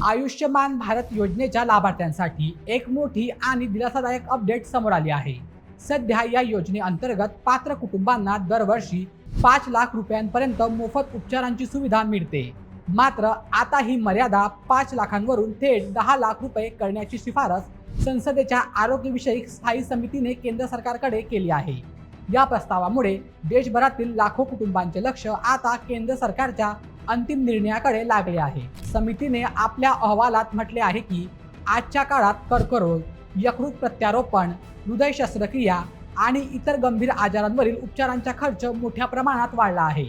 आयुष्यमान भारत योजनेच्या लाभार्थ्यांसाठी एक मोठी आणि दिलासादायक अपडेट समोर आली आहे। सध्या या योजनेअंतर्गत पात्र कुटुंबांना दरवर्षी 5 लाख रुपयांपर्यंत मोफत उपचारांची सुविधा मिळते। मात्र आता ही मर्यादा 5 लाखांवरून थेट 10 लाख रुपये करण्याची शिफारस संसदेच्या आरोग्यविषयक स्थायी समितीने केंद्र सरकारकडे केली आहे। या प्रस्तावामुळे देशभरातील लाखो कुटुंबांचे लक्ष आता केंद्र सरकारच्या अंतिम निर्णयाकडे लागले आहे। समितीने आपल्या अहवालात म्हटले आहे की आजच्या काळात कर्करोग, यकृत प्रत्यारोपण, हृदय शस्त्रक्रिया आणि इतर गंभीर आजारांवरील उपचारांचा खर्च मोठ्या प्रमाणात वाढला आहे।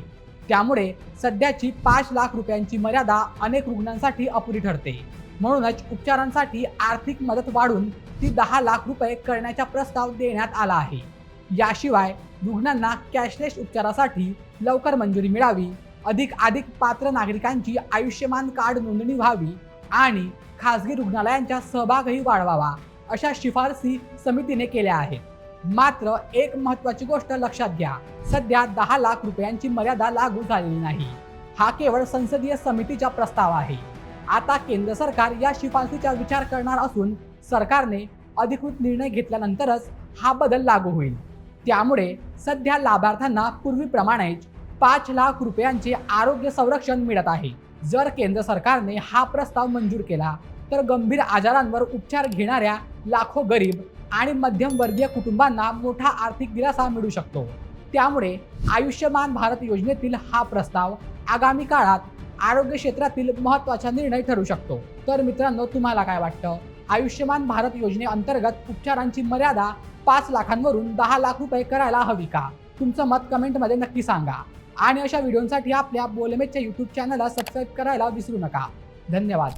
त्यामुळे सध्याची 5 लाख रुपयांची मर्यादा अनेक रुग्णांसाठी अपुरी ठरते। म्हणूनच उपचारांसाठी आर्थिक मदत वाढून ती 10 लाख रुपये करण्याचा प्रस्ताव देण्यात आला आहे। याशिवाय रुग्णांना कॅशलेस उपचारासाठी लवकर मंजुरी मिळावी, अधिक पात्र नागरिकांची आयुष्यमान कार्ड नोंदणी व्हावी आणि खासगी रुग्णालयांचा सहभागही वाढवावा, अशा शिफारसी समितीने केल्या आहेत। मात्र एक महत्त्वाची गोष्ट लक्षात घ्या, सध्या 10 लाख रुपयांची मर्यादा लागू झालेली नाही। हा केवळ संसदीय समितीचा प्रस्ताव आहे। आता केंद्र सरकार या शिफारसीचा विचार करणार असून सरकारने अधिकृत निर्णय घेतल्यानंतरच हा बदल लागू होईल। त्यामुळे सध्या लाभार्थ्यांना पूर्वीप्रमाणेच 5 लाख रुपयांचे आरोग्य संरक्षण मिळत आहे। जर केंद्र सरकारने हा प्रस्ताव मंजूर केला तर गंभीर आजारांवर उपचार घेणाऱ्या लाखो गरीब आणि मध्यमवर्गीय कुटुंबांना मोठा आर्थिक दिलासा मिळू शकतो। त्यामुळे आयुष्यमान भारत योजनेतील हा प्रस्ताव आगामी काळात आरोग्य क्षेत्रातील महत्त्वाचा निर्णय ठरू शकतो। तर मित्रांनो, तुम्हाला काय वाटतं? आयुष्यमान भारत योजनेअंतर्गत उपचारांची मर्यादा 5 लाखांवरून 10 लाख रुपये करायला हवी का? तुमचं मत कमेंटमध्ये नक्की सांगा आणि अशा व्हिडिओंसाठी आपल्या बोलमेच्या YouTube चॅनलला सबस्क्राईब करायला विसरू नका। धन्यवाद।